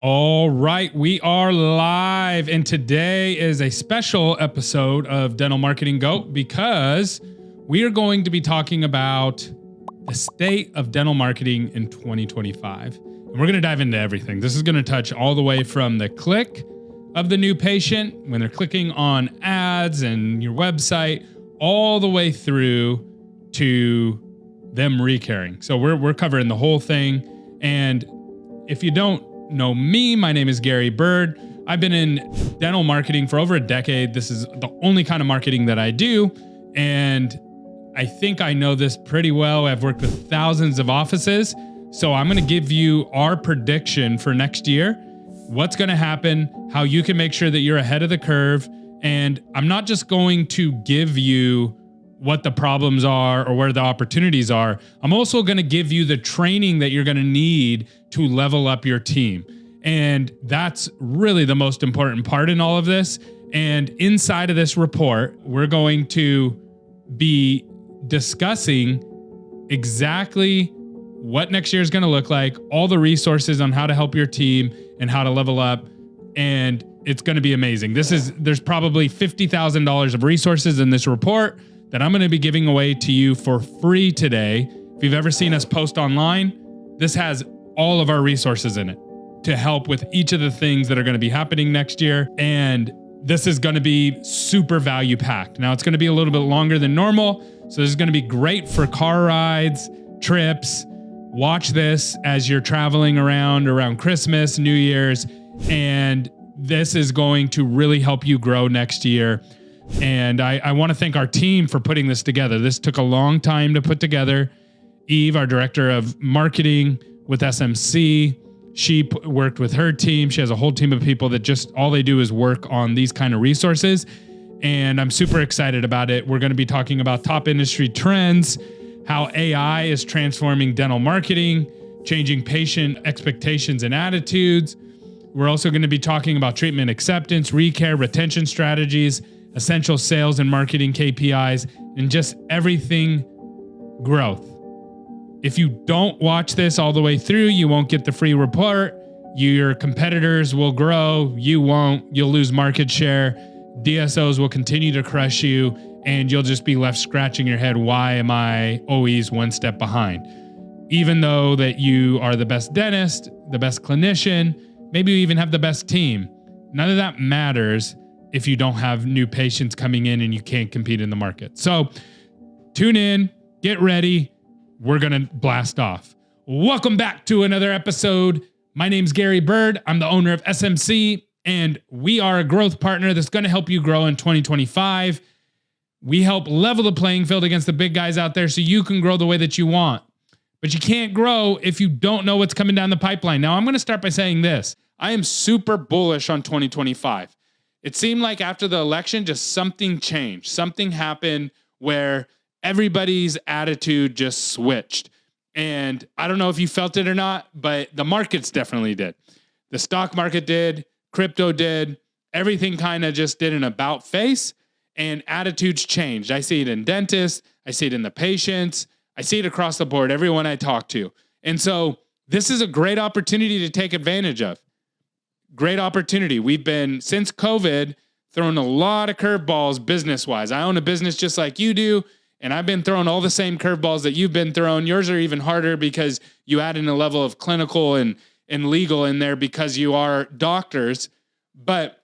All right, we are live, and today is a special episode of Dental Marketing Go because we are going to be talking about the state of dental marketing in 2025. And we're going to dive into everything. This is going to touch all the way from the click of the new patient when they're clicking on ads and your website, all the way through to them recaring. So we're covering the whole thing. And if you don't know me, my name is Gary Bird. I've been in dental marketing for over a decade. This is the only kind of marketing that I do. And I think I know this pretty well. I've worked with thousands of offices. So I'm going to give you our prediction for next year, what's going to happen, how you can make sure that you're ahead of the curve. And I'm not just going to give you what the problems are or where the opportunities are. I'm also going to give you the training that you're going to need to level up your team. And that's really the most important part in all of this. And inside of this report, we're going to be discussing exactly what next year is going to look like, all the resources on how to help your team and how to level up. And it's going to be amazing. There's probably $50,000 of resources in this report that I'm going to be giving away to you for free today. If you've ever seen us post online, this has all of our resources in it to help with each of the things that are going to be happening next year. And this is going to be super value packed. Now it's going to be a little bit longer than normal. So this is going to be great for car rides, trips. Watch this as you're traveling around Christmas, New Year's, and this is going to really help you grow next year. And I want to thank our team for putting this together. This took a long time to put together. Eve, our director of marketing with SMC, she worked with her team. She has a whole team of people that just all they do is work on these kind of resources. And I'm super excited about it. We're going to be talking about top industry trends, how AI is transforming dental marketing, changing patient expectations and attitudes. We're also going to be talking about treatment acceptance, recare, retention strategies, essential sales and marketing KPIs, and just everything growth. If you don't watch this all the way through, you won't get the free report. Your competitors will grow. You won't. You'll lose market share. DSOs will continue to crush you, and you'll just be left scratching your head. Why am I always one step behind? Even though that you are the best dentist, the best clinician, maybe you even have the best team. None of that matters if you don't have new patients coming in and you can't compete in the market. So tune in, get ready. We're going to blast off. Welcome back to another episode. My name's Gary Bird. I'm the owner of SMC, and we are a growth partner that's going to help you grow in 2025. We help level the playing field against the big guys out there so you can grow the way that you want. But you can't grow if you don't know what's coming down the pipeline. Now, I'm going to start by saying this. I am super bullish on 2025. It seemed like after the election, just something changed. Something happened where everybody's attitude just switched. And I don't know if you felt it or not, but the markets definitely did. The stock market did, crypto did, everything kind of just did an about face, and attitudes changed. I see it in dentists, I see it in the patients, I see it across the board, everyone I talk to. And so this is a great opportunity to take advantage of. Great opportunity. We've been, since COVID, throwing a lot of curveballs business-wise. I own a business just like you do, and I've been throwing all the same curveballs that you've been throwing. Yours are even harder because you add in a level of clinical and legal in there because you are doctors, but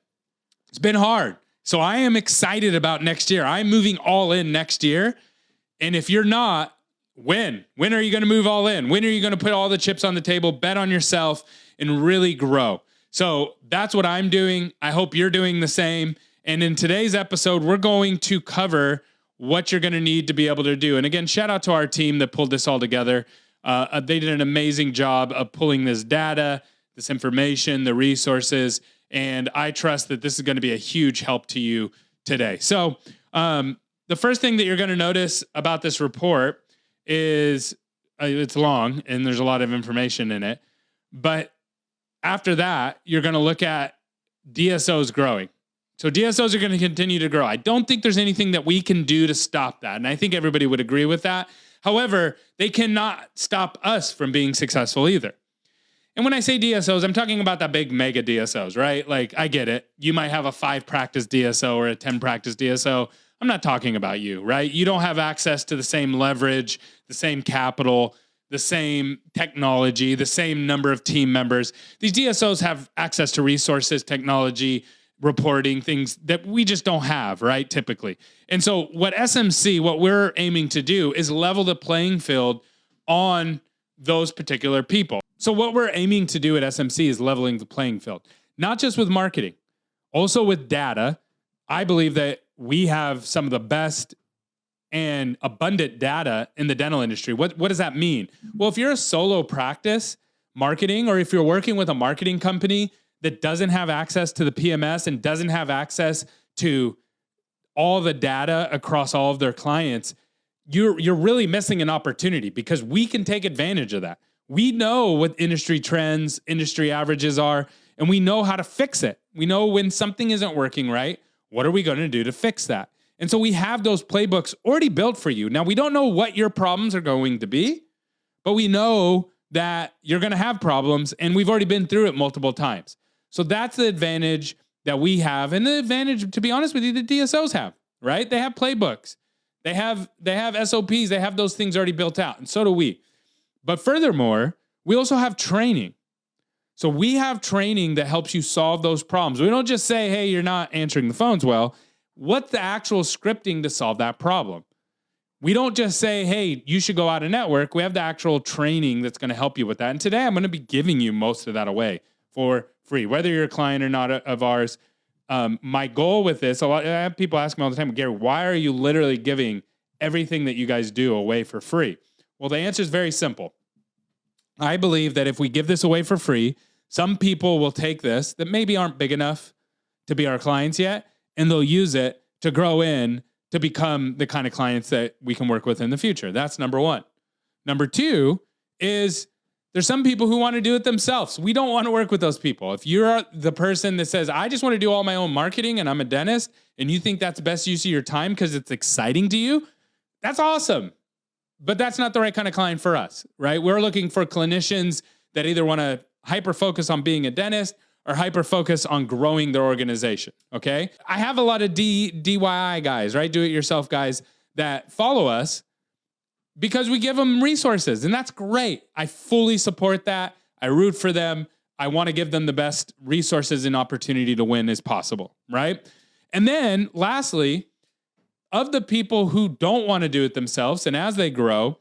it's been hard. So I am excited about next year. I'm moving all in next year, and if you're not, when? When are you going to move all in? When are you going to put all the chips on the table, bet on yourself, and really grow? So that's what I'm doing. I hope you're doing the same. And in today's episode, we're going to cover what you're going to need to be able to do. And again, shout out to our team that pulled this all together. They did an amazing job of pulling this data, this information, the resources, and I trust that this is going to be a huge help to you today. So the first thing that you're going to notice about this report is it's long and there's a lot of information in it, but after that, you're going to look at DSOs growing. So DSOs are going to continue to grow. I don't think there's anything that we can do to stop that. And I think everybody would agree with that. However, they cannot stop us from being successful either. And when I say DSOs, I'm talking about that big mega DSOs, right? Like, I get it. You might have a 5 practice DSO or a 10 practice DSO. I'm not talking about you, right? You don't have access to the same leverage, the same capital, the same technology, the same number of team members. These DSOs have access to resources, technology, reporting, things that we just don't have, right? Typically. And so what SMC, what we're aiming to do is level the playing field on those particular people. So what we're aiming to do at SMC is leveling the playing field, not just with marketing, also with data. I believe that we have some of the best and abundant data in the dental industry. What does that mean? Well, if you're a solo practice marketing, or if you're working with a marketing company that doesn't have access to the PMS and doesn't have access to all the data across all of their clients, you're really missing an opportunity, because we can take advantage of that. We know what industry trends, industry averages are, and we know how to fix it. We know when something isn't working right, what are we going to do to fix that? And so we have those playbooks already built for you. Now, we don't know what your problems are going to be, but we know that you're going to have problems, and we've already been through it multiple times. So that's the advantage that we have. And the advantage, to be honest with you, the DSOs have, right? They have playbooks. They have SOPs. They have those things already built out, and so do we. But furthermore, we also have training. So we have training that helps you solve those problems. We don't just say, hey, you're not answering the phones well. What's the actual scripting to solve that problem? We don't just say, hey, you should go out and network. We have the actual training that's going to help you with that. And today I'm going to be giving you most of that away for free, whether you're a client or not of ours. My goal with this, I have people ask me all the time, Gary, why are you literally giving everything that you guys do away for free? Well, the answer is very simple. I believe that if we give this away for free, some people will take this that maybe aren't big enough to be our clients yet, and they'll use it to grow in to become the kind of clients that we can work with in the future. That's number one. Number two is there's some people who want to do it themselves. We don't want to work with those people. If you're the person that says, I just want to do all my own marketing and I'm a dentist, and you think that's the best use of your time because it's exciting to you, that's awesome. But that's not the right kind of client for us, right? We're looking for clinicians that either want to hyper-focus on being a dentist or hyper-focus on growing their organization, okay? I have a lot of DIY guys, right? Do-it-yourself guys that follow us because we give them resources, and that's great. I fully support that. I root for them. I want to give them the best resources and opportunity to win as possible, right? And then lastly, of the people who don't want to do it themselves, and as they grow,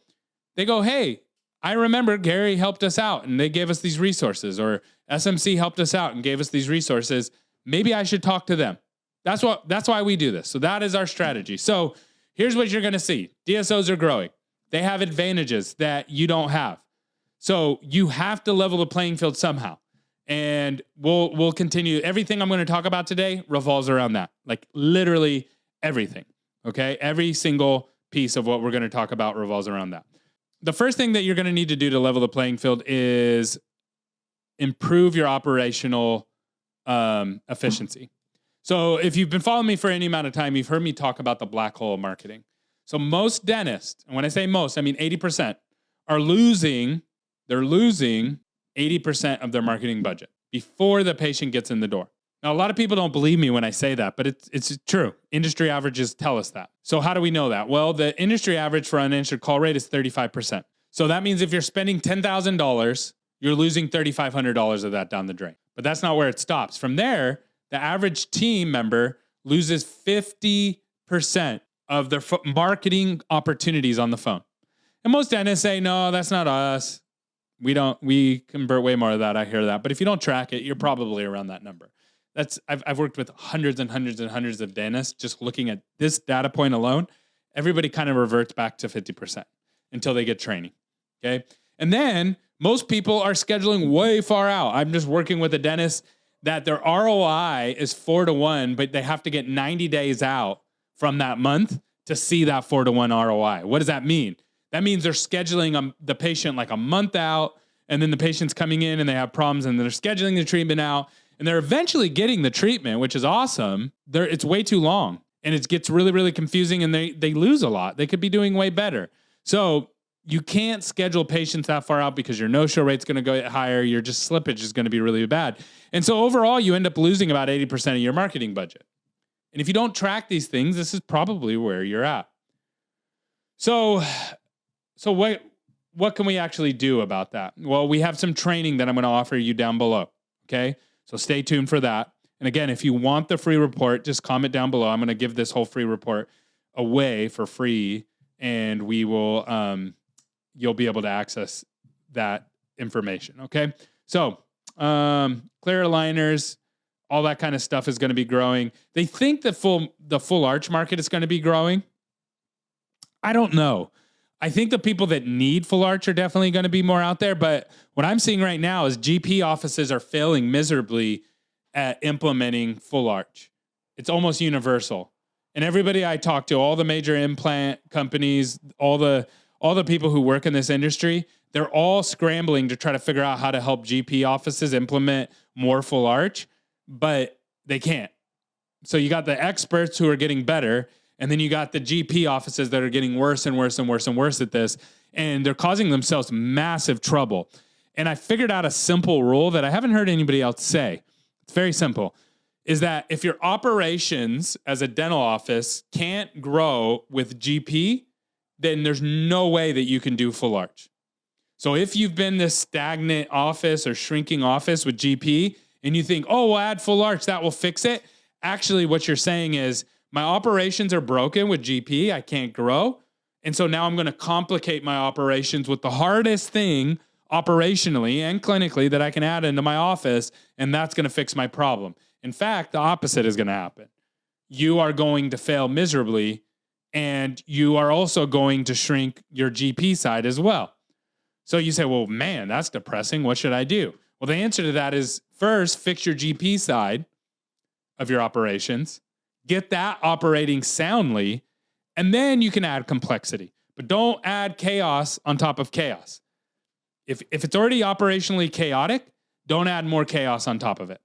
they go, hey, I remember Gary helped us out and they gave us these resources, or SMC helped us out and gave us these resources. Maybe I should talk to them. That's why we do this. So that is our strategy. So here's what you're going to see. DSOs are growing. They have advantages that you don't have. So you have to level the playing field somehow. And we'll continue. Everything I'm going to talk about today revolves around that. Like literally everything. Okay? Every single piece of what we're going to talk about revolves around that. The first thing that you're going to need to do to level the playing field is improve your operational efficiency. So if you've been following me for any amount of time, you've heard me talk about the black hole of marketing. So most dentists, and when I say most, I mean 80%, they're losing 80% of their marketing budget before the patient gets in the door. Now, a lot of people don't believe me when I say that, but it's true. Industry averages tell us that. So how do we know that? Well, the industry average for unanswered call rate is 35%. So that means if you're spending $10,000, you're losing $3,500 of that down the drain. But that's not where it stops. From there, the average team member loses 50% of their marketing opportunities on the phone. And most dentists say, no, that's not us. We convert way more of that. I hear that. But if you don't track it, you're probably around that number. I've worked with hundreds and hundreds and hundreds of dentists. Just looking at this data point alone, everybody kind of reverts back to 50% until they get training. Okay. And then most people are scheduling way far out. I'm just working with a dentist that their ROI is 4-to-1, but they have to get 90 days out from that month to see that 4-to-1 ROI. What does that mean? That means they're scheduling the patient like a month out, and then the patient's coming in and they have problems, and they're scheduling the treatment out, and they're eventually getting the treatment, which is awesome. It's way too long, and it gets really, really confusing, and they lose a lot. They could be doing way better. So you can't schedule patients that far out because your no-show rate's going to go higher. Your just slippage is going to be really bad. And so overall, you end up losing about 80% of your marketing budget. And if you don't track these things, this is probably where you're at. So what can we actually do about that? Well, we have some training that I'm going to offer you down below. Okay. So stay tuned for that. And again, if you want the free report, just comment down below. I'm going to give this whole free report away for free, and we will, you'll be able to access that information. Okay. So, clear aligners, all that kind of stuff is going to be growing. They think the full arch market is going to be growing. I don't know. I think the people that need full arch are definitely going to be more out there. But what I'm seeing right now is GP offices are failing miserably at implementing full arch. It's almost universal. And everybody I talk to, all the major implant companies, all the people who work in this industry, they're all scrambling to try to figure out how to help GP offices implement more full arch, but they can't. So you got the experts who are getting better, and then you got the GP offices that are getting worse and worse and worse and worse at this, and they're causing themselves massive trouble. And I figured out a simple rule that I haven't heard anybody else say. It's very simple. Is that if your operations as a dental office can't grow with GP, then there's no way that you can do full arch. So if you've been this stagnant office or shrinking office with GP and you think, oh, we'll add full arch, that will fix it. Actually, what you're saying is my operations are broken with GP. I can't grow. And so now I'm going to complicate my operations with the hardest thing operationally and clinically that I can add into my office. And that's going to fix my problem. In fact, the opposite is going to happen. You are going to fail miserably, and you are also going to shrink your GP side as well. So you say, well, man, that's depressing. What should I do? Well, the answer to that is first, fix your GP side of your operations, get that operating soundly, and then you can add complexity. But don't add chaos on top of chaos. If it's already operationally chaotic, don't add more chaos on top of it.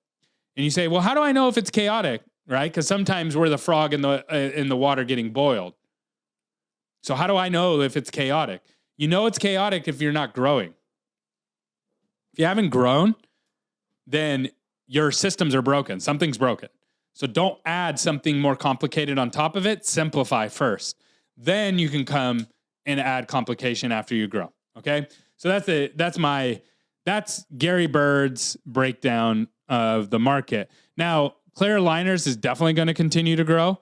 And you say, well, how do I know if it's chaotic, right? Because sometimes we're the frog in the water getting boiled. So how do I know if it's chaotic? You know it's chaotic if you're not growing. If you haven't grown, then your systems are broken. Something's broken. So don't add something more complicated on top of it. Simplify first. Then you can come and add complication after you grow. Okay? So that's Gary Bird's breakdown of the market. Now, clear aligners is definitely going to continue to grow.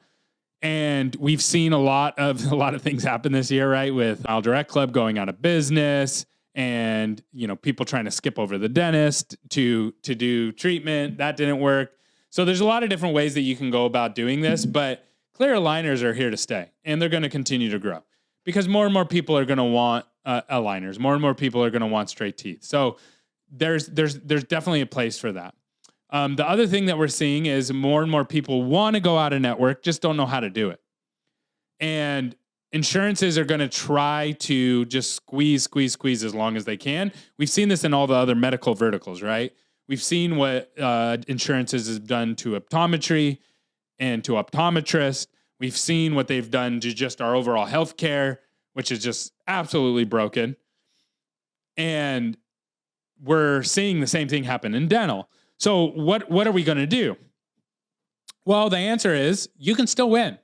And we've seen a lot of things happen this year, right? With Smile Direct Club going out of business, and people trying to skip over the dentist to do treatment. That didn't work. So there's a lot of different ways that you can go about doing this, but clear aligners are here to stay, and they're going to continue to grow because more and more people are going to want aligners. More and more people are going to want straight teeth. So there's definitely a place for that. The other thing that we're seeing is more and more people want to go out of network, just don't know how to do it. And insurances are going to try to just squeeze as long as they can. We've seen this in all the other medical verticals, right? We've seen what insurances have done to optometry and to optometrists. We've seen what they've done to just our overall healthcare, which is just absolutely broken. And we're seeing the same thing happen in dental. So what are we going to do? Well, the answer is you can still win,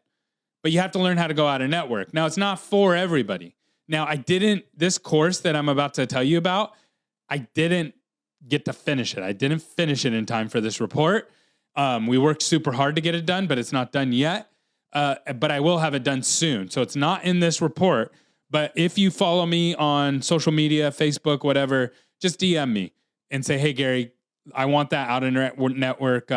but you have to learn how to go out of network. Now, it's not for everybody. Now, this course that I'm about to tell you about, I didn't get to finish it. I didn't finish it in time for this report. We worked super hard to get it done, but it's not done yet. But I will have it done soon. So it's not in this report, but if you follow me on social media, Facebook, whatever, just DM me and say, hey, Gary, I want that out of network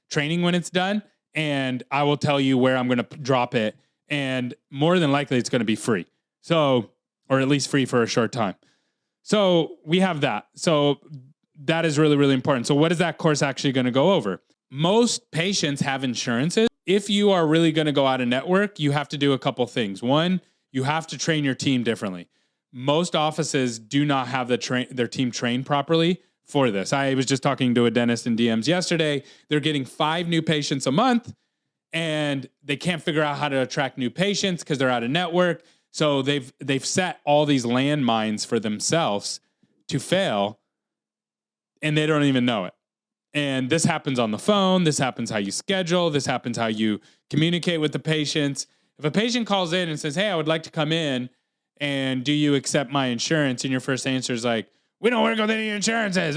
training when it's done, and I will tell you where I'm going to drop it. And more than likely, it's going to be free. So, or at least free for a short time. So we have that. So that is really, really important. So what is that course actually going to go over? Most patients have insurances. If you are really going to go out of network, you have to do a couple things. One, you have to train your team differently. Most offices do not have their team trained properly for this. I was just talking to a dentist in DMs yesterday. They're getting 5 new patients a month, and they can't figure out how to attract new patients because they're out of network. So they've set all these landmines for themselves to fail, and they don't even know it. And this happens on the phone. This happens how you schedule. This happens how you communicate with the patients. If a patient calls in and says, hey, I would like to come in, and do you accept my insurance? And your first answer is like, we don't work with any insurances.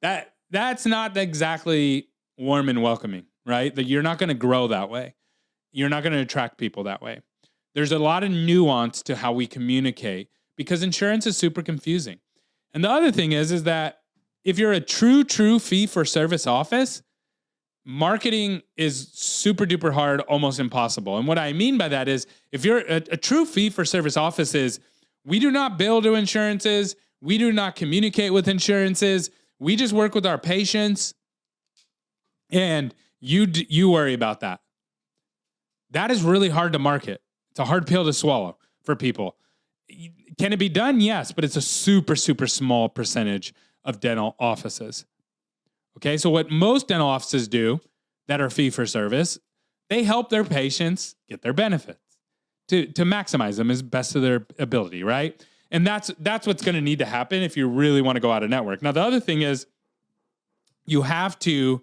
That's not exactly warm and welcoming, right? That you're not going to grow that way. You're not going to attract people that way. There's a lot of nuance to how we communicate because insurance is super confusing. And the other thing is that if you're a true fee-for-service office, marketing is super duper hard, almost impossible. And what I mean by that is if you're a true fee-for-service office is we do not bill to insurances. We do not communicate with insurances. We just work with our patients. And you worry about that. That is really hard to market. It's a hard pill to swallow for people. Can it be done? Yes, but it's a super small percentage of dental offices. Okay, so what most dental offices do that are fee for service, they help their patients get their benefits to maximize them as best of their ability, right? And that's what's going to need to happen if you really want to go out of network. Now, the other thing is you have to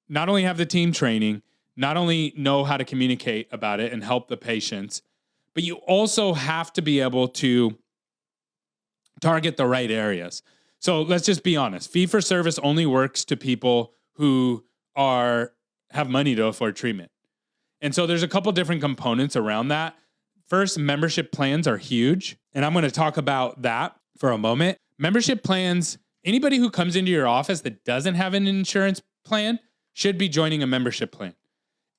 not only have the team training, not only know how to communicate about it and help the patients, but you also have to be able to target the right areas. So let's just be honest. Fee for service only works to people who have money to afford treatment. And so there's a couple different components around that. First, membership plans are huge. And I'm going to talk about that for a moment. Membership plans, anybody who comes into your office that doesn't have an insurance plan should be joining a membership plan.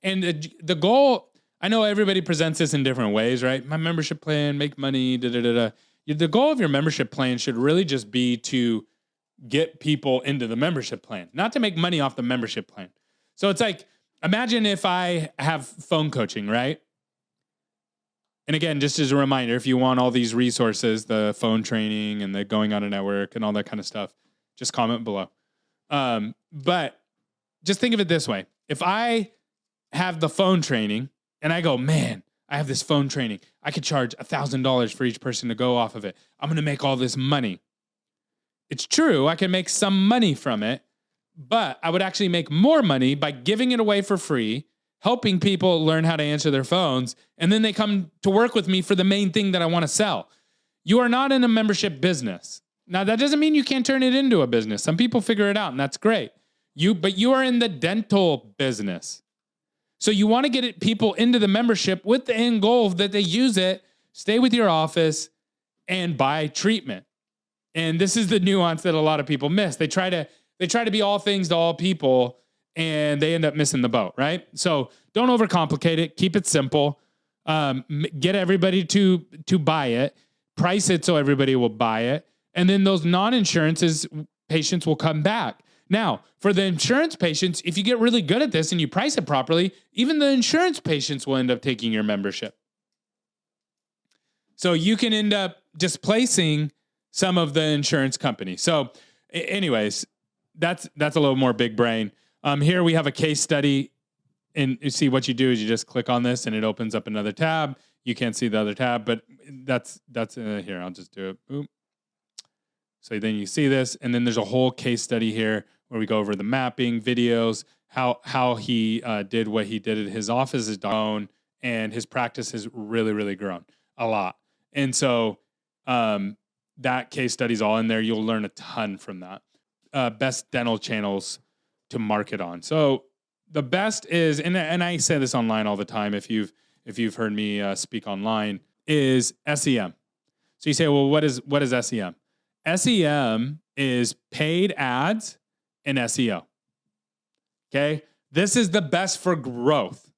And the goal, I know everybody presents this in different ways, right? My membership plan, make money, The goal of your membership plan should really just be to get people into the membership plan, not to make money off the membership plan. So it's like, imagine if I have phone coaching, right? And again, just as a reminder, if you want all these resources, the phone training and the going on a network and all that kind of stuff, just comment below. But just think of it this way. If I have the phone training and I go, man, I have this phone training. I could charge $1,000 for each person to go off of it. I'm going to make all this money. It's true. I can make some money from it, but I would actually make more money by giving it away for free, helping people learn how to answer their phones, and then they come to work with me for the main thing that I want to sell. You are not in a membership business. Now, that doesn't mean you can't turn it into a business. Some people figure it out, and that's great. But you are in the dental business. So you want to get people into the membership with the end goal that they use it, stay with your office, and buy treatment. And this is the nuance that a lot of people miss. They try to be all things to all people, and they end up missing the boat, right? So don't overcomplicate it. Keep it simple. Get everybody to buy it. Price it so everybody will buy it. And then those non-insurances patients will come back. Now, for the insurance patients, if you get really good at this and you price it properly, even the insurance patients will end up taking your membership. So you can end up displacing some of the insurance companies. So anyways, that's a little more big brain. Here we have a case study, and you see what you do is you just click on this and it opens up another tab. You can't see the other tab, but that's here. I'll just do it. Boom. So then you see this, and then there's a whole case study here where we go over the mapping, videos, how he did what he did at his office is grown, and his practice has really, really grown a lot. And so that case study's all in there. You'll learn a ton from that. Best dental channels to market on. So the best is, and I say this online all the time, if you've heard me speak online, is SEM. So you say, well, what is SEM? SEM is paid ads and SEO. Okay? This is the best for growth,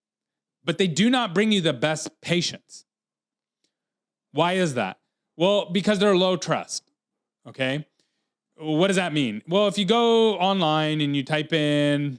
but they do not bring you the best patients. Why is that? Well, because they're low trust. Okay? What does that mean? Well, if you go online and you type in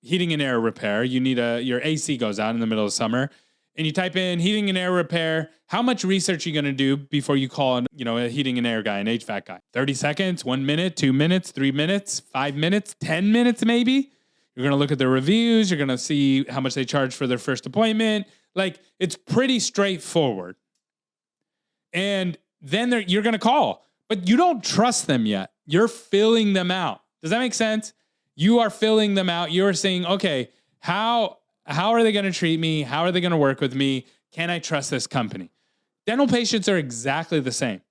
heating and air repair, you need your AC goes out in the middle of summer, and you type in heating and air repair, how much research are you going to do before you call a heating and air guy, an HVAC guy? 30 seconds, 1 minute, 2 minutes, 3 minutes, 5 minutes, 10 minutes maybe. You're going to look at their reviews. You're going to see how much they charge for their first appointment. Like, it's pretty straightforward. And then you're going to call, but you don't trust them yet. You're filling them out. Does that make sense? You are filling them out. You're saying, okay, how are they going to treat me? How are they going to work with me? Can I trust this company? Dental patients are exactly the same.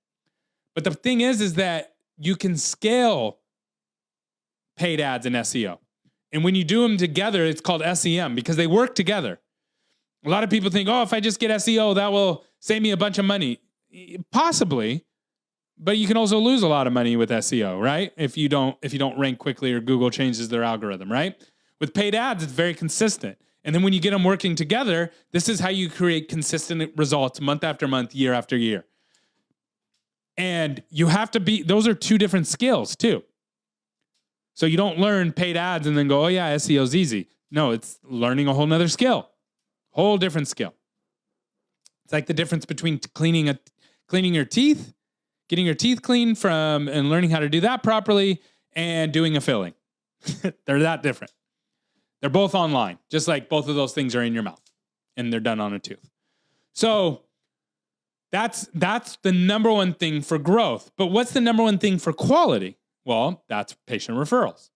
But the thing is that you can scale paid ads and SEO. And when you do them together, it's called SEM because they work together. A lot of people think, oh, if I just get SEO, that will save me a bunch of money. Possibly, but you can also lose a lot of money with SEO, right? If you don't rank quickly or Google changes their algorithm, right? With paid ads, it's very consistent. And then when you get them working together, this is how you create consistent results month after month, year after year. And you have to those are two different skills too. So you don't learn paid ads and then go, oh yeah, SEO is easy. No, it's learning a whole nother skill, whole different skill. It's like the difference between cleaning your teeth, getting your teeth clean and learning how to do that properly, and doing a filling. They're that different. They're both online, just like both of those things are in your mouth and they're done on a tooth. So that's the number one thing for growth. But what's the number one thing for quality? Well, that's patient referrals.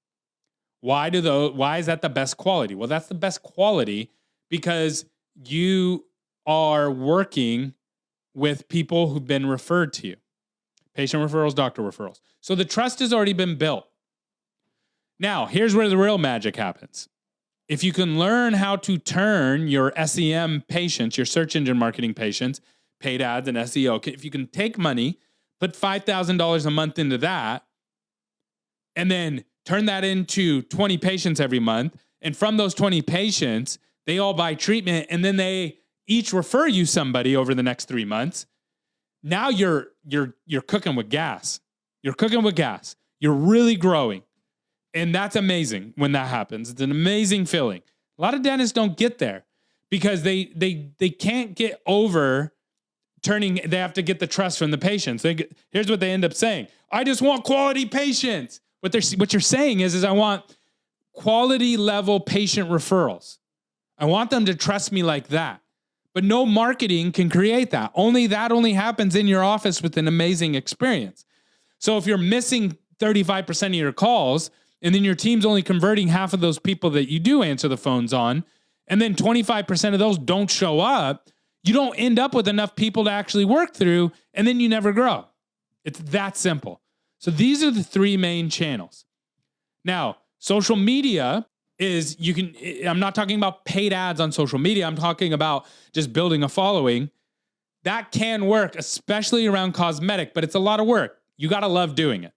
Why is that the best quality? Well, that's the best quality because you are working with people who've been referred to you. Patient referrals, doctor referrals. So the trust has already been built. Now, here's where the real magic happens. If you can learn how to turn your SEM patients, your search engine marketing patients, paid ads and SEO, if you can take money, put $5,000 a month into that, and then turn that into 20 patients every month, and from those 20 patients, they all buy treatment, and then they each refer you somebody over the next 3 months. Now you're cooking with gas. You're cooking with gas. You're really growing. And that's amazing when that happens. It's an amazing feeling. A lot of dentists don't get there because they can't get over they have to get the trust from the patients. Here's what they end up saying. I just want quality patients. What you're saying is I want quality level patient referrals. I want them to trust me like that. But no marketing can create that. That only happens in your office with an amazing experience. So if you're missing 35% of your calls, and then your team's only converting half of those people that you do answer the phones on, and then 25% of those don't show up, you don't end up with enough people to actually work through, and then you never grow. It's that simple. So these are the three main channels. Now, social media I'm not talking about paid ads on social media. I'm talking about just building a following. That can work, especially around cosmetic, but it's a lot of work. You got to love doing it.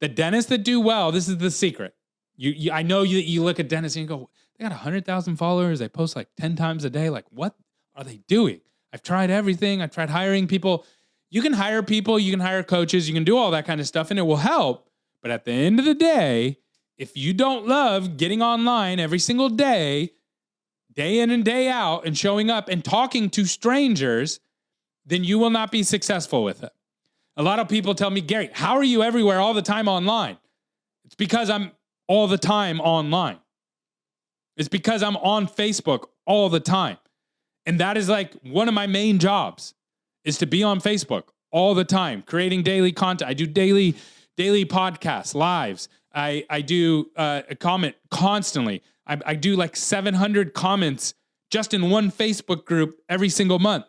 The dentists that do well, this is the secret. I know you look at dentists and you go, they got 100,000 followers. They post like 10 times a day. Like, what are they doing? I've tried everything. I've tried hiring people. You can hire people. You can hire coaches. You can do all that kind of stuff, and it will help. But at the end of the day, if you don't love getting online every single day in and day out, and showing up and talking to strangers, then you will not be successful with it. A lot of people tell me, Gary, how are you everywhere all the time online? It's because I'm all the time online. It's because I'm on Facebook all the time. And that is like one of my main jobs is to be on Facebook all the time, creating daily content. I do daily podcasts, lives. I do a comment constantly. I do like 700 comments just in one Facebook group every single month.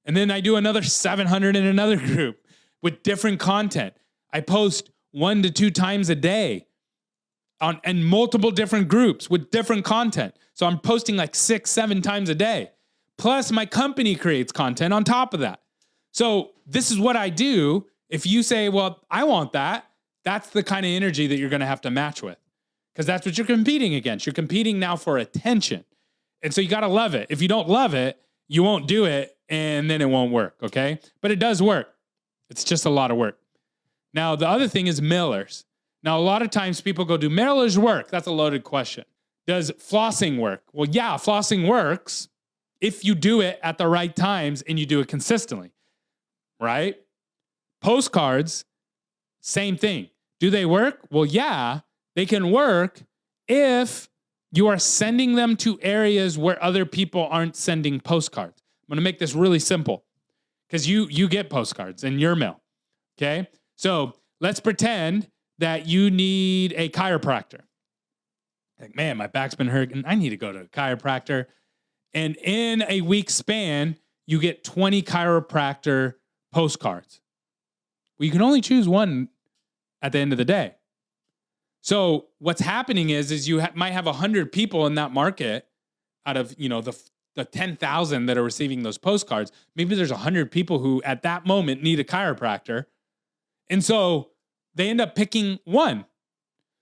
And then I do another 700 in another group with different content. I post 1 to 2 times a day in multiple different groups with different content. So I'm posting like 6, 7 times a day. Plus my company creates content on top of that. So this is what I do. If you say, well, I want that, that's the kind of energy that you're going to have to match with, because that's what you're competing against. You're competing now for attention. And so you got to love it. If you don't love it, you won't do it, and then it won't work, okay? But it does work. It's just a lot of work. Now, the other thing is mailers. Now, a lot of times people go, do mailers work? That's a loaded question. Does flossing work? Well, yeah, flossing works if you do it at the right times and you do it consistently, right? Postcards, same thing. Do they work? Well, yeah, they can work if You are sending them to areas where other people aren't sending postcards. I'm going to make this really simple because you get postcards in your mail. Okay. So let's pretend that you need a chiropractor. Like, man, my back's been hurting. I need to go to a chiropractor. And in a week span, you get 20 chiropractor postcards. Well, you can only choose one at the end of the day. So what's happening is you might have 100 people in that market out of, the 10,000 that are receiving those postcards. Maybe there's 100 people who at that moment need a chiropractor. And so they end up picking one.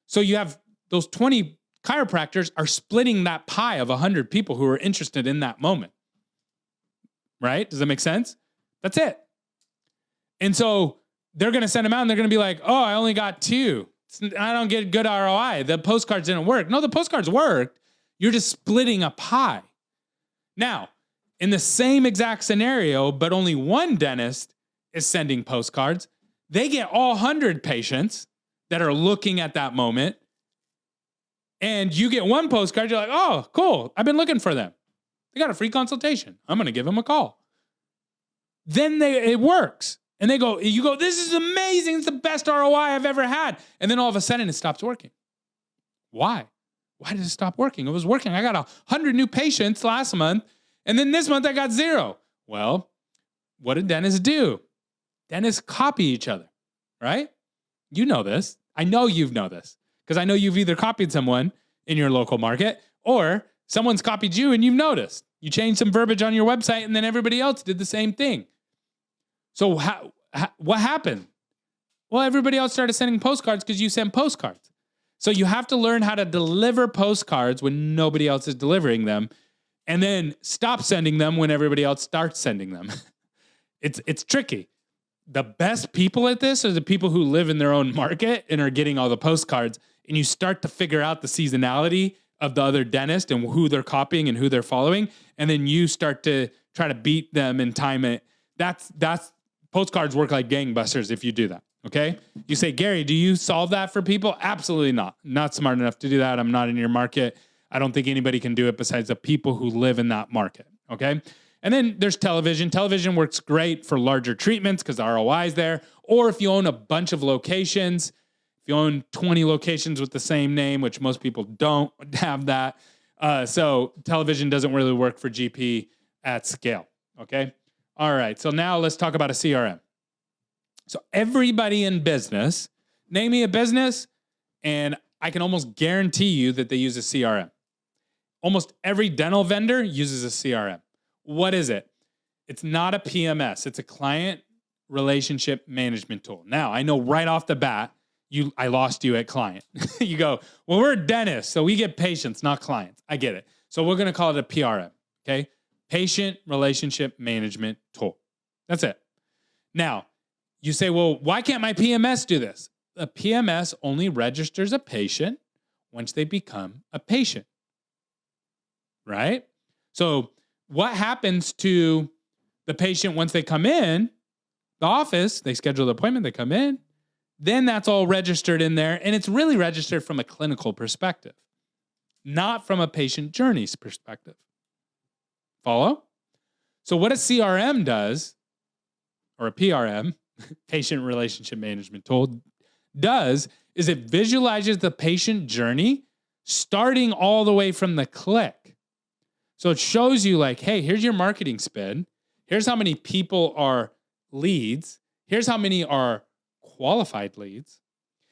So you have those 20 chiropractors are splitting that pie of 100 people who are interested in that moment. Right? Does that make sense? That's it. And so they're going to send them out and they're going to be like, oh, I only got 2. I don't get good ROI. The postcards didn't work. No, the postcards worked. You're just splitting a pie. Now, in the same exact scenario, but only one dentist is sending postcards, they get all 100 patients that are looking at that moment. And you get one postcard, you're like, oh, cool. I've been looking for them. They got a free consultation. I'm going to give them a call. Then it works. And you go, this is amazing. It's the best ROI I've ever had. And then all of a sudden it stops working. Why? Why did it stop working? It was working. I got 100 new patients last month. And then this month I got 0. Well, what did dentists do? Dentists copy each other, right? You know this. I know you know this because I know you've either copied someone in your local market or someone's copied you and you've noticed. You changed some verbiage on your website and then everybody else did the same thing. So what happened? Well, everybody else started sending postcards because you sent postcards. So you have to learn how to deliver postcards when nobody else is delivering them and then stop sending them when everybody else starts sending them. It's tricky. The best people at this are the people who live in their own market and are getting all the postcards. And you start to figure out the seasonality of the other dentist and who they're copying and who they're following. And then you start to try to beat them and time it. That's postcards work like gangbusters if you do that. Okay. You say, Gary, do you solve that for people? Absolutely not. Not smart enough to do that. I'm not in your market. I don't think anybody can do it besides the people who live in that market. Okay. And then there's television. Television works great for larger treatments because the ROI is there. Or if you own a bunch of locations, if you own 20 locations with the same name, which most people don't have that. So television doesn't really work for GP at scale. Okay. All right. So now let's talk about a CRM. So everybody in business, name me a business, and I can almost guarantee you that they use a CRM. Almost every dental vendor uses a CRM. What is it? It's not a PMS. It's a client relationship management tool. Now, I know right off the bat, I lost you at client. You go, well, we're dentists, so we get patients, not clients. I get it. So we're going to call it a PRM, okay? Patient relationship management tool. That's it. Now, you say, well, why can't my PMS do this? A PMS only registers a patient once they become a patient, right? So what happens to the patient once they come in the office? They schedule the appointment, they come in, then that's all registered in there. And it's really registered from a clinical perspective, not from a patient journeys perspective. Follow? So what a CRM does, or a PRM, patient relationship management tool, does is it visualizes the patient journey starting all the way from the click. So it shows you like, hey, here's your marketing spend. Here's how many people are leads. Here's how many are qualified leads.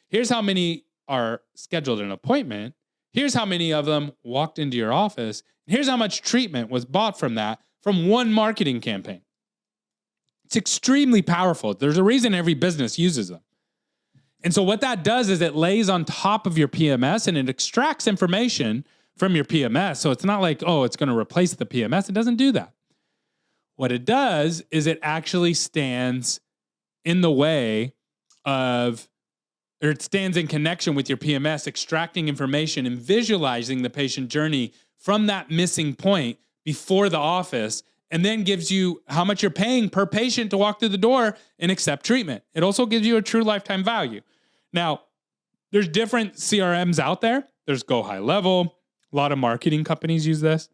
Here's how many are scheduled an appointment. Here's how many of them walked into your office. Here's how much treatment was bought from that from one marketing campaign. It's extremely powerful. There's a reason every business uses them. And so what that does is it lays on top of your PMS and it extracts information from your PMS. So it's not like, oh, it's going to replace the PMS. It doesn't do that. What it does is it actually stands in the way of, or it stands in connection with your PMS, extracting information and visualizing the patient journey from that missing point before the office, and then gives you how much you're paying per patient to walk through the door and accept treatment. It also gives you a true lifetime value. Now, there's different CRMs out there. There's Go High Level, A lot of marketing companies use this.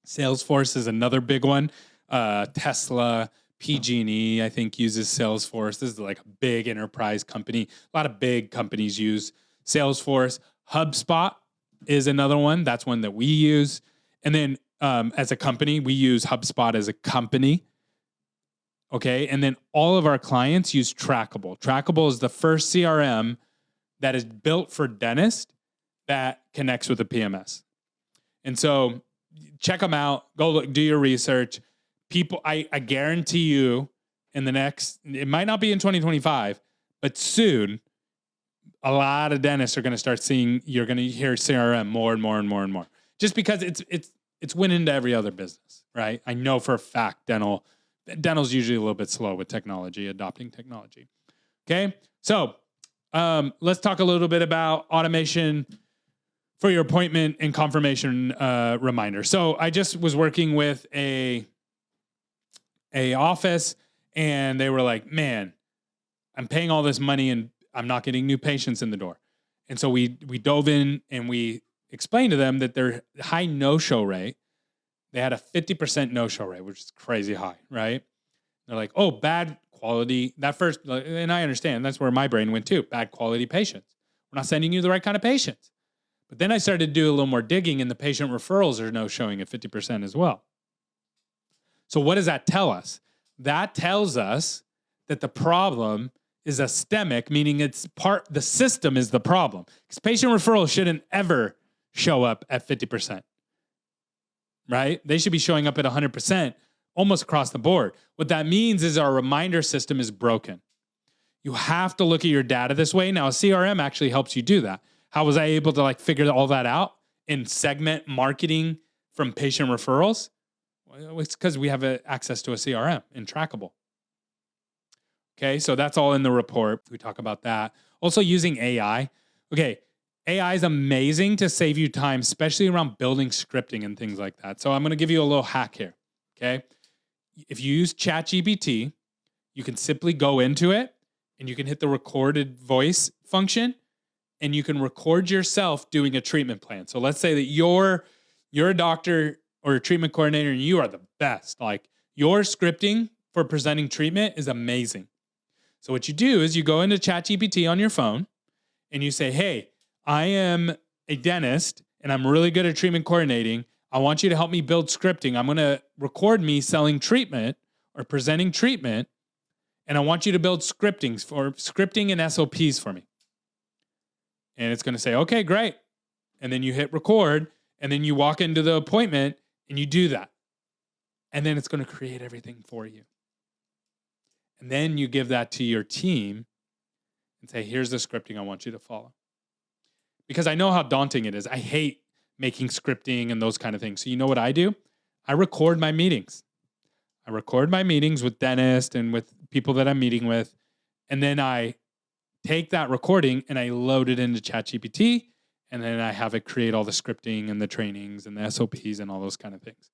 Salesforce is another big one. Tesla, PG&E, I think, uses Salesforce. This is like a big enterprise company. A lot of big companies use Salesforce. HubSpot is another one. That's one that we use. And then as a company, we use HubSpot as a company. Okay. And then all of our clients use Trackable. Trackable is the first CRM that is built for dentists that connects with the PMS. And so check them out. Go look, do your research. People, I guarantee you in the next, it might not be in 2025, but soon, a lot of dentists are going to start seeing, you're going to hear CRM more and more and more and more. Just because it's winning to every other business, right? I know for a fact dental's usually a little bit slow with technology, adopting technology. Okay, so let's talk a little bit about automation for your appointment and confirmation reminder. So I just was working with a office, and they were like, man, I'm paying all this money and I'm not getting new patients in the door. And so we dove in and we explained to them that their high no-show rate, they had a 50% no-show rate, which is crazy high, right? They're like, oh, bad quality. That first, and I understand, that's where my brain went too. Bad quality patients. We're not sending you the right kind of patients. But then I started to do a little more digging, and the patient referrals are no-showing at 50% as well. So what does that tell us? That tells us that the problem is systemic, meaning the system is the problem. Because patient referrals shouldn't ever show up at 50%, right? They should be showing up at 100% almost across the board. What that means is our reminder system is broken. You have to look at your data this way. Now, a CRM actually helps you do that. How was I able to figure all that out and segment marketing from patient referrals? Well, it's because we have access to a CRM and Trackable. Okay, so that's all in the report. We talk about that. Also using AI. Okay, AI is amazing to save you time, especially around building scripting and things like that. So I'm going to give you a little hack here. Okay, if you use ChatGPT, you can simply go into it and you can hit the recorded voice function, and you can record yourself doing a treatment plan. So let's say that you're a doctor or a treatment coordinator and you are the best. Like, your scripting for presenting treatment is amazing. So what you do is you go into ChatGPT on your phone and you say, hey, I am a dentist and I'm really good at treatment coordinating. I want you to help me build scripting. I'm going to record me selling treatment or presenting treatment, and I want you to build scripting and SOPs for me. And it's going to say, okay, great. And then you hit record, and then you walk into the appointment and you do that. And then it's going to create everything for you. And then you give that to your team and say, here's the scripting I want you to follow. Because I know how daunting it is. I hate making scripting and those kind of things. So you know what I do? I record my meetings. I record my meetings with dentists and with people that I'm meeting with. And then I take that recording and I load it into ChatGPT. And then I have it create all the scripting and the trainings and the SOPs and all those kind of things.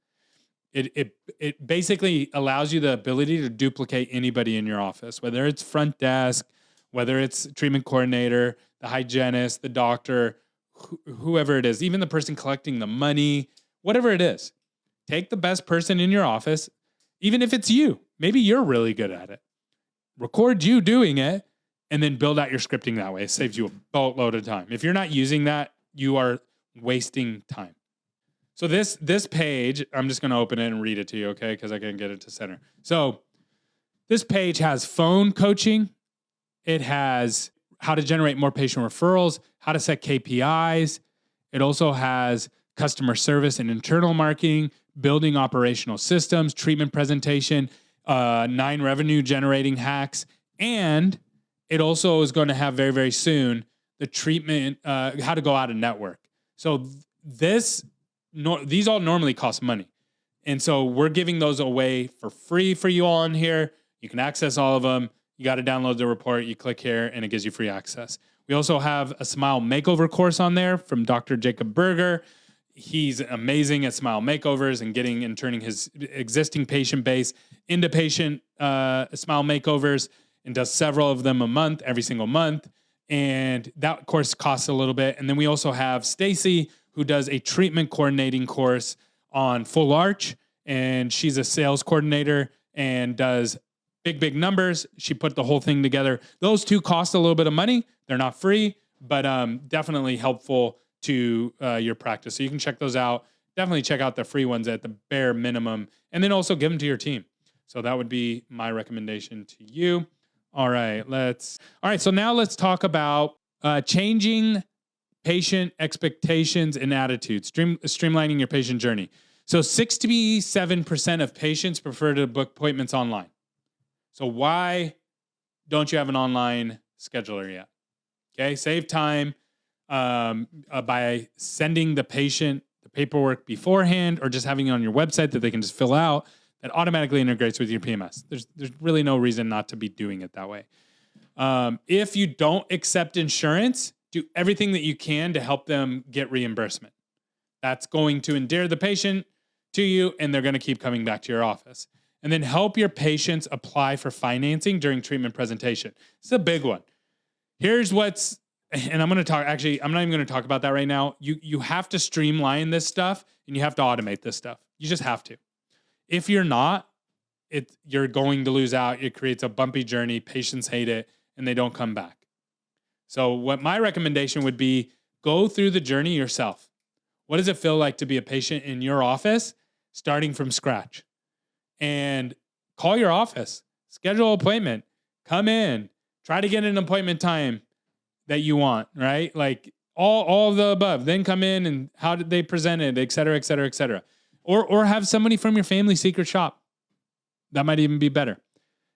It basically allows you the ability to duplicate anybody in your office, whether it's front desk, whether it's treatment coordinator, the hygienist, the doctor, whoever it is, even the person collecting the money, whatever it is. Take the best person in your office, even if it's you. Maybe you're really good at it. Record you doing it and then build out your scripting that way. It saves you a boatload of time. If you're not using that, you are wasting time. So this page, I'm just going to open it and read it to you, okay? Because I can get it to center. So this page has phone coaching. It has how to generate more patient referrals, how to set KPIs. It also has customer service and internal marketing, building operational systems, treatment presentation, 9 revenue generating hacks. And it also is going to have very, very soon the treatment, how to go out and network. So these all normally cost money. And so we're giving those away for free for you all in here. You can access all of them. You got to download the report. You click here and it gives you free access. We also have a Smile Makeover course on there from Dr. Jacob Berger. He's amazing at Smile Makeovers and turning his existing patient base into patient Smile Makeovers, and does several of them every single month. And that course costs a little bit. And then we also have Stacy, who does a treatment coordinating course on Full Arch, and she's a sales coordinator and does big numbers. She put the whole thing together. Those two cost a little bit of money. They're not free, but definitely helpful to your practice. So you can check those out. Definitely check out the free ones at the bare minimum, and then also give them to your team. So that would be my recommendation to you. All right, so now let's talk about changing patient expectations and attitudes, streamlining your patient journey. So 67% of patients prefer to book appointments online. So why don't you have an online scheduler yet? Okay, save time by sending the patient the paperwork beforehand, or just having it on your website that they can just fill out that automatically integrates with your PMS. There's really no reason not to be doing it that way. If you don't accept insurance, do everything that you can to help them get reimbursement. That's going to endear the patient to you, and they're going to keep coming back to your office. And then help your patients apply for financing during treatment presentation. It's a big one. Here's what's, and I'm going to talk, actually, I'm not even going to talk about that right now. You have to streamline this stuff, and you have to automate this stuff. You just have to. If you're not, you're going to lose out. It creates a bumpy journey. Patients hate it, and they don't come back. So what my recommendation would be, go through the journey yourself. What does it feel like to be a patient in your office, starting from scratch? And call your office, schedule an appointment, come in, try to get an appointment time that you want, right? Like all of the above. Then come in and how did they present it, et cetera, et cetera, et cetera. Or have somebody from your family secret shop. That might even be better.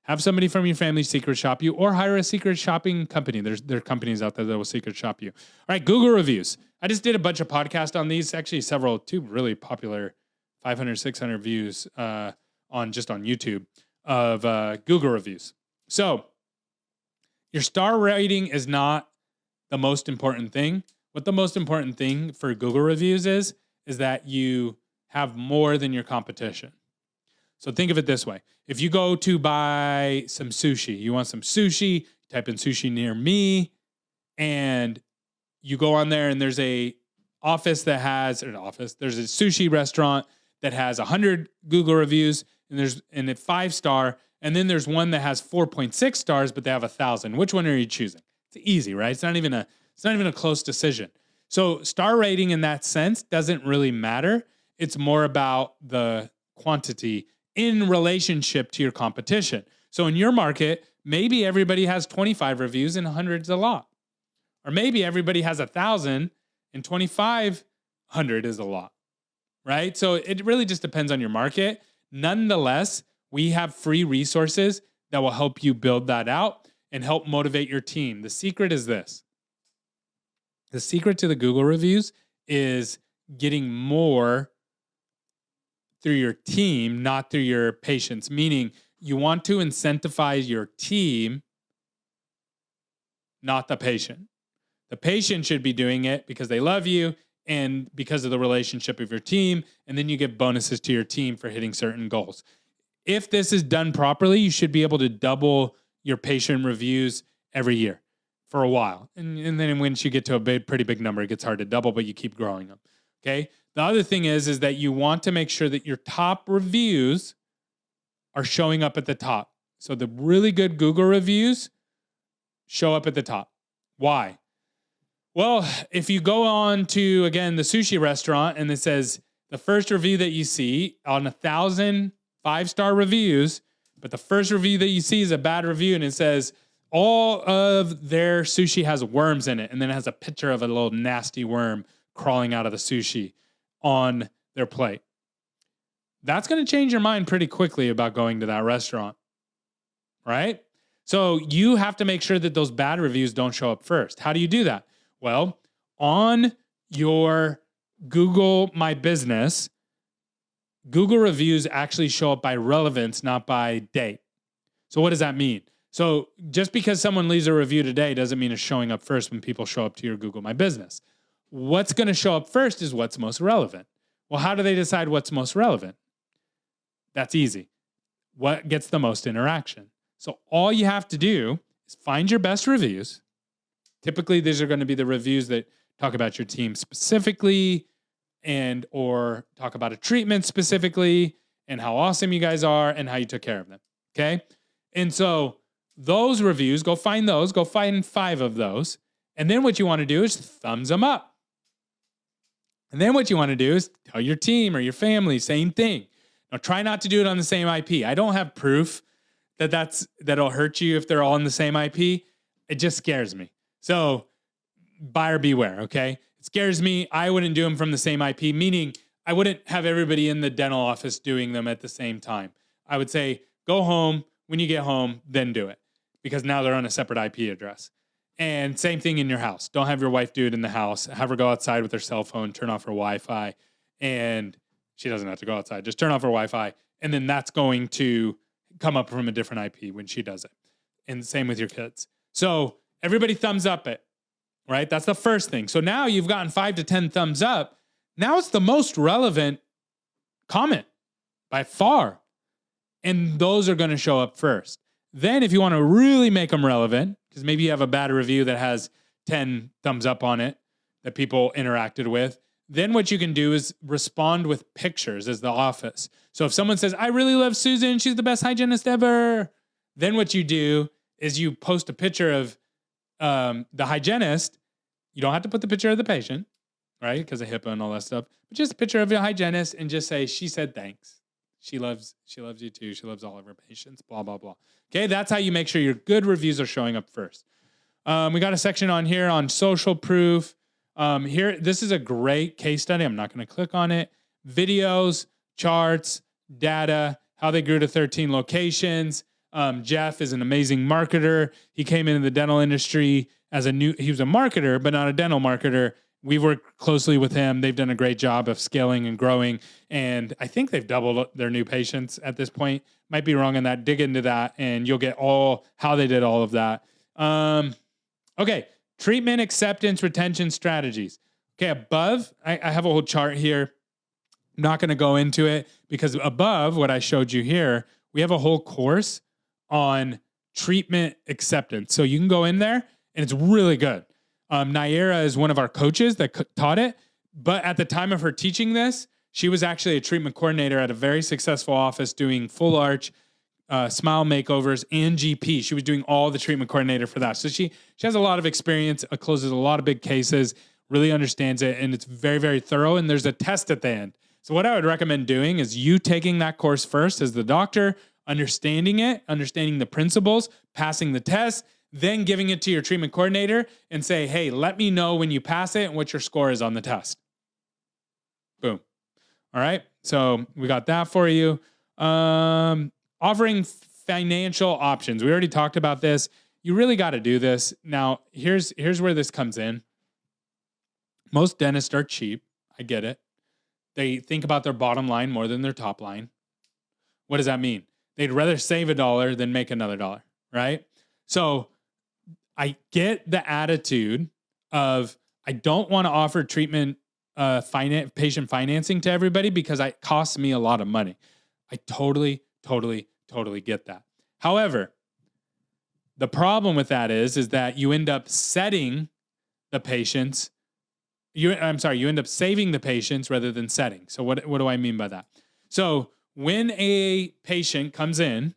Have somebody from your family secret shop you, or hire a secret shopping company. There are companies out there that will secret shop you. All right, Google reviews. I just did a bunch of podcasts on these. Actually, two really popular 500, 600 views on YouTube of Google reviews. So your star rating is not the most important thing. What the most important thing for Google reviews is that you have more than your competition. So think of it this way. If you go to buy some sushi, you want some sushi, type in sushi near me, and you go on there and there's a there's a sushi restaurant that has 100 Google reviews, and it's 5-star, and then there's one that has 4.6 stars, but they have 1,000. Which one are you choosing? It's easy, right? It's not even a close decision. So star rating in that sense doesn't really matter. It's more about the quantity in relationship to your competition. So in your market, maybe everybody has 25 reviews and 100's a lot. Or maybe everybody has 1,000 and 2,500 is a lot, right? So it really just depends on your market. Nonetheless, we have free resources that will help you build that out and help motivate your team. The secret is this. The secret to the Google reviews is getting more through your team, not through your patients, meaning you want to incentivize your team, not the patient. The patient should be doing it because they love you and because of the relationship of your team, and then you get bonuses to your team for hitting certain goals. If this is done properly, you should be able to double your patient reviews every year for a while. And then once you get to a pretty big number, it gets hard to double, but you keep growing them, okay? The other thing is that you want to make sure that your top reviews are showing up at the top. So the really good Google reviews show up at the top. Why? Well, if you go on to, again, the sushi restaurant and it says the first review that you see on 1,000 5-star reviews, but the first review that you see is a bad review and it says all of their sushi has worms in it, and then it has a picture of a little nasty worm crawling out of the sushi on their plate. That's going to change your mind pretty quickly about going to that restaurant, right? So you have to make sure that those bad reviews don't show up first. How do you do that? Well, on your Google My Business, Google reviews actually show up by relevance, not by date. So what does that mean? So just because someone leaves a review today doesn't mean it's showing up first when people show up to your Google My Business. What's going to show up first is what's most relevant. Well, how do they decide what's most relevant? That's easy. What gets the most interaction? So all you have to do is find your best reviews. Typically, these are going to be the reviews that talk about your team specifically, and or talk about a treatment specifically and how awesome you guys are and how you took care of them. Okay. And so those reviews, go find 5 of those. And then what you want to do is thumbs them up. And then what you want to do is tell your team or your family, same thing. Now try not to do it on the same IP. I don't have proof that'll hurt you if they're all in the same IP. It just scares me. So buyer beware, okay? It scares me. I wouldn't do them from the same IP, meaning I wouldn't have everybody in the dental office doing them at the same time. I would say, go home. When you get home, then do it, because now they're on a separate IP address. And same thing in your house. Don't have your wife do it in the house. Have her go outside with her cell phone, turn off her Wi-Fi, and she doesn't have to go outside. Just turn off her Wi-Fi, and then that's going to come up from a different IP when she does it. And same with your kids. So everybody thumbs up it, right? That's the first thing. So now you've gotten 5 to 10 thumbs up. Now it's the most relevant comment by far. And those are going to show up first. Then if you want to really make them relevant, because maybe you have a bad review that has 10 thumbs up on it that people interacted with, then what you can do is respond with pictures as the office. So if someone says, I really love Susan, she's the best hygienist ever, then what you do is you post a picture of the hygienist. You don't have to put the picture of the patient, right? Because of HIPAA and all that stuff. But just a picture of your hygienist and just say, she said thanks. She loves you too. She loves all of her patients, blah, blah, blah. Okay, that's how you make sure your good reviews are showing up first. We got a section on here on social proof. Here, this is a great case study. I'm not going to click on it. Videos, charts, data, how they grew to 13 locations. Jeff is an amazing marketer. He came into the dental industry he was a marketer, but not a dental marketer. We've worked closely with him. They've done a great job of scaling and growing. And I think they've doubled their new patients at this point. Might be wrong on that. Dig into that and you'll get how they did all of that. Okay. Treatment acceptance retention strategies. Okay. Above, I have a whole chart here. I'm not going to go into it because above what I showed you here, we have a whole course on treatment acceptance. So you can go in there and it's really good. Naira is one of our coaches that taught it. But at the time of her teaching this, she was actually a treatment coordinator at a very successful office doing full arch, smile makeovers, and GP. She was doing all the treatment coordinator for that. So she has a lot of experience, closes a lot of big cases, really understands it, and it's very, very thorough. And there's a test at the end. So what I would recommend doing is you taking that course first as the doctor, understanding it, understanding the principles, passing the test, then giving it to your treatment coordinator and say, hey, let me know when you pass it and what your score is on the test. Boom. All right. So we got that for you. Offering financial options. We already talked about this. You really got to do this. Now, here's where this comes in. Most dentists are cheap. I get it. They think about their bottom line more than their top line. What does that mean? They'd rather save $1 than make another $1, right? So I get the attitude of I don't want to offer treatment patient financing to everybody because it costs me a lot of money. I totally get that. However, the problem with that is that you end up setting the patients. You end up saving the patients rather than setting. So what do I mean by that? So when a patient comes in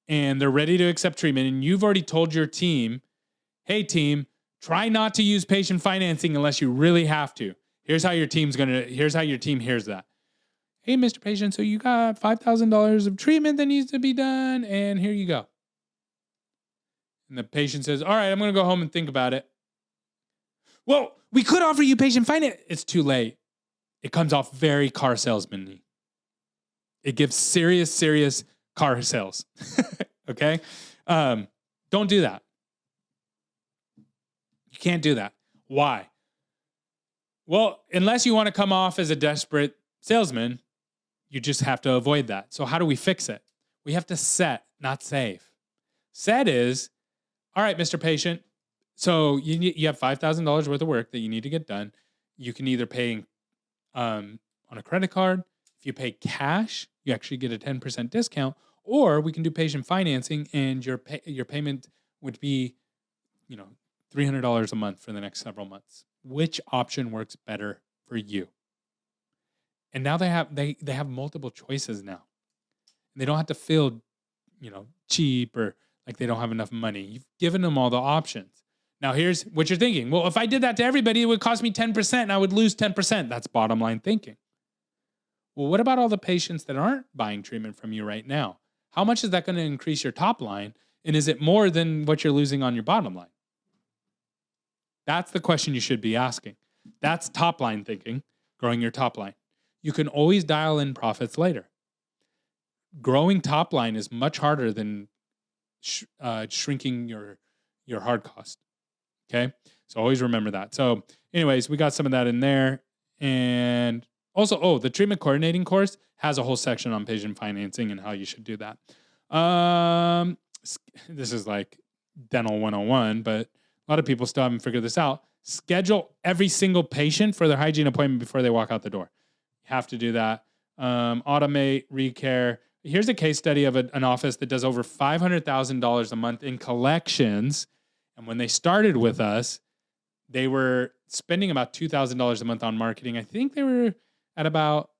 and they're ready to accept treatment and you've already told your team, hey team, try not to use patient financing unless you really have to. Here's how your team hears that. Hey, Mr. Patient, so you got $5,000 of treatment that needs to be done, and here you go. And the patient says, all right, I'm going to go home and think about it. Well, we could offer you patient finance. It's too late. It comes off very car salesman-y. It gives serious car sales. Okay? Don't do that. You can't do that. Why? Well, unless you want to come off as a desperate salesman, you just have to avoid that. So how do we fix it? We have to set, not save. Set is, all right, Mr. Patient, so you have $5,000 worth of work that you need to get done. You can either pay on a credit card. If you pay cash, you actually get a 10% discount, or we can do patient financing and your payment would be, $300 a month for the next several months. Which option works better for you? And now they have multiple choices now. And they don't have to feel, cheap or like they don't have enough money. You've given them all the options. Now here's what you're thinking. Well, if I did that to everybody, it would cost me 10% and I would lose 10%. That's bottom line thinking. Well, what about all the patients that aren't buying treatment from you right now? How much is that going to increase your top line? And is it more than what you're losing on your bottom line? That's the question you should be asking. That's top line thinking, growing your top line. You can always dial in profits later. Growing top line is much harder than shrinking your hard cost. Okay? So always remember that. So anyways, we got some of that in there. And also, the treatment coordinating course has a whole section on patient financing and how you should do that. This is like dental 101, but a lot of people still haven't figured this out. Schedule every single patient for their hygiene appointment before they walk out the door. You have to do that. Automate, Recare. Here's a case study of an office that does over $500,000 a month in collections. And when they started with us, they were spending about $2,000 a month on marketing. I think they were at about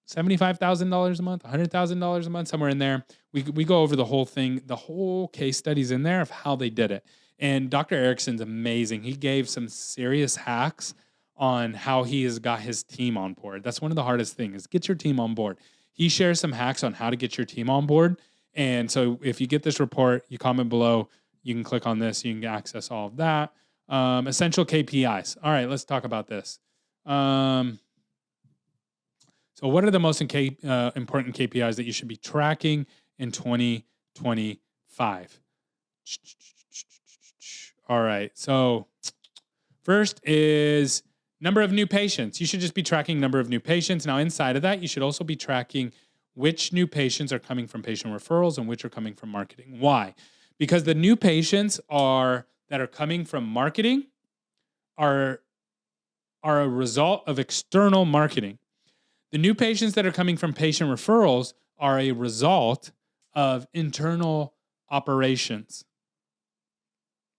$75,000 a month, $100,000 a month, somewhere in there. We go over the whole thing, the whole case studies in there of how they did it. And Dr. Erickson's amazing. He gave some serious hacks on how he has got his team on board. That's one of the hardest things, is get your team on board. He shares some hacks on how to get your team on board. And so if you get this report, you comment below, you can click on this, you can access all of that. Essential KPIs. All right, let's talk about this. So what are the most important KPIs that you should be tracking in 2025? All right. So first is number of new patients. You should just be tracking number of new patients. Now, inside of that, you should also be tracking which new patients are coming from patient referrals and which are coming from marketing. Why? Because the new patients that are coming from marketing are a result of external marketing. The new patients that are coming from patient referrals are a result of internal operations.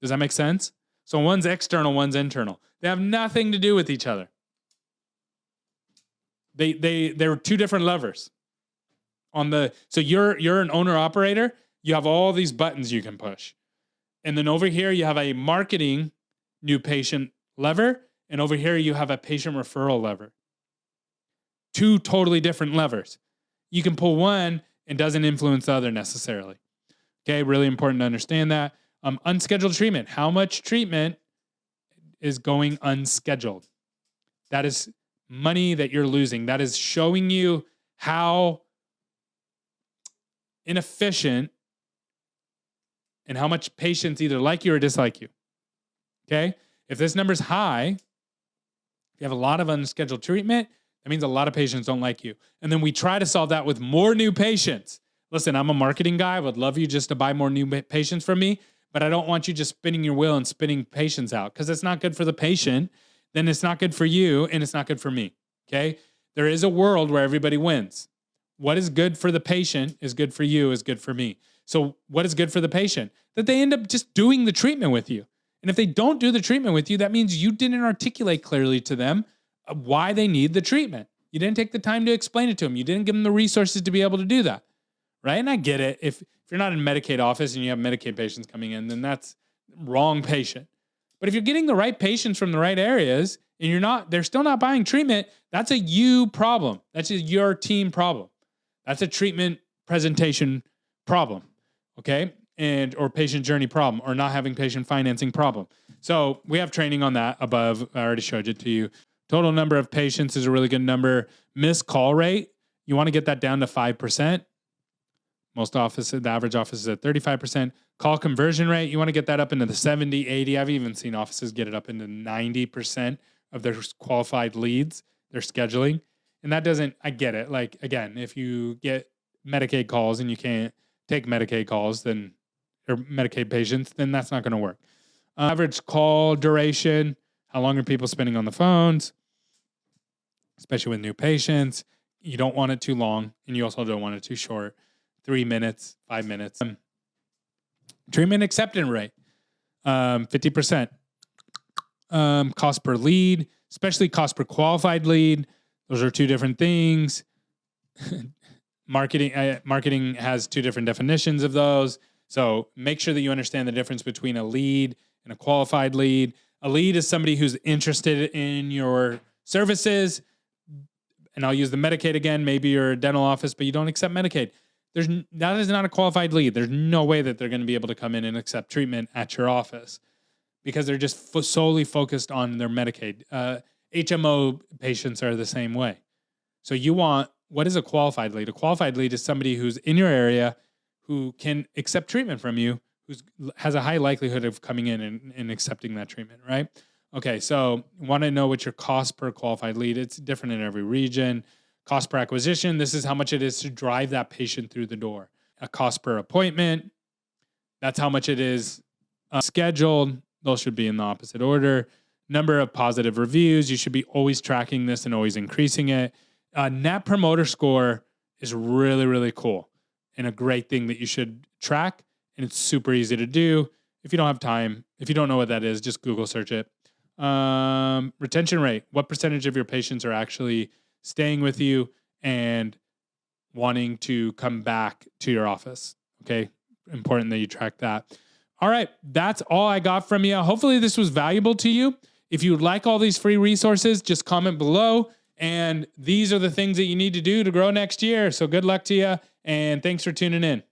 Does that make sense? So one's external, one's internal. They have nothing to do with each other. They're two different levers. So you're an owner operator, you have all these buttons you can push. And then over here you have a marketing new patient lever, and over here you have a patient referral lever. Two totally different levers. You can pull one and doesn't influence the other necessarily. Okay, really important to understand that. Unscheduled treatment. How much treatment is going unscheduled? That is money that you're losing. That is showing you how inefficient and how much patients either like you or dislike you. Okay? If this number's high, if you have a lot of unscheduled treatment, that means a lot of patients don't like you. And then we try to solve that with more new patients. Listen, I'm a marketing guy. I would love you just to buy more new patients from me, but I don't want you just spinning your wheel and spinning patients out, because it's not good for the patient. Then it's not good for you, and it's not good for me. Okay? There is a world where everybody wins. What is good for the patient is good for you, is good for me. So what is good for the patient? That they end up just doing the treatment with you. And if they don't do the treatment with you, that means you didn't articulate clearly to them why they need the treatment. You didn't take the time to explain it to them. You didn't give them the resources to be able to do that. Right? And I get it. If you're not in Medicaid office and you have Medicaid patients coming in, then that's wrong patient. But if you're getting the right patients from the right areas and they're still not buying treatment, that's a you problem. That's your team problem. That's a treatment presentation problem. Okay? Or patient journey problem, or not having patient financing problem. So we have training on that above. I already showed it to you. Total number of patients is a really good number. Missed call rate, you want to get that down to 5%. Most offices, the average office is at 35%. Call conversion rate, you want to get that up into the 70, 80. I've even seen offices get it up into 90% of their qualified leads, their scheduling. And that I get it. Like, again, if you get Medicaid calls and you can't take Medicaid calls, or Medicaid patients, then that's not going to work. Average call duration, how long are people spending on the phones, especially with new patients. You don't want it too long, and you also don't want it too short. 3 minutes, 5 minutes. Treatment acceptance rate, 50%. Cost per lead, especially cost per qualified lead. Those are two different things. Marketing has two different definitions of those. So make sure that you understand the difference between a lead and a qualified lead. A lead is somebody who's interested in your services. And I'll use the Medicaid again. Maybe you're a dental office, but you don't accept Medicaid. That is not a qualified lead. There's no way that they're going to be able to come in and accept treatment at your office because they're just solely focused on their Medicaid. HMO patients are the same way. So what is a qualified lead? A qualified lead is somebody who's in your area who can accept treatment from you, who has a high likelihood of coming in and accepting that treatment, right? Okay, so want to know what your cost per qualified lead. It's different in every region. Cost per acquisition, this is how much it is to drive that patient through the door. A cost per appointment, that's how much it is scheduled. Those should be in the opposite order. Number of positive reviews, you should be always tracking this and always increasing it. Net Promoter Score is really, really cool and a great thing that you should track. And it's super easy to do. If you don't have time, if you don't know what that is, just Google search it. Retention rate, what percentage of your patients are actually staying with you and wanting to come back to your office? Okay, important that you track that. All right, that's all I got from you. Hopefully this was valuable to you. If you like all these free resources, just comment below. And these are the things that you need to do to grow next year. So good luck to you. And thanks for tuning in.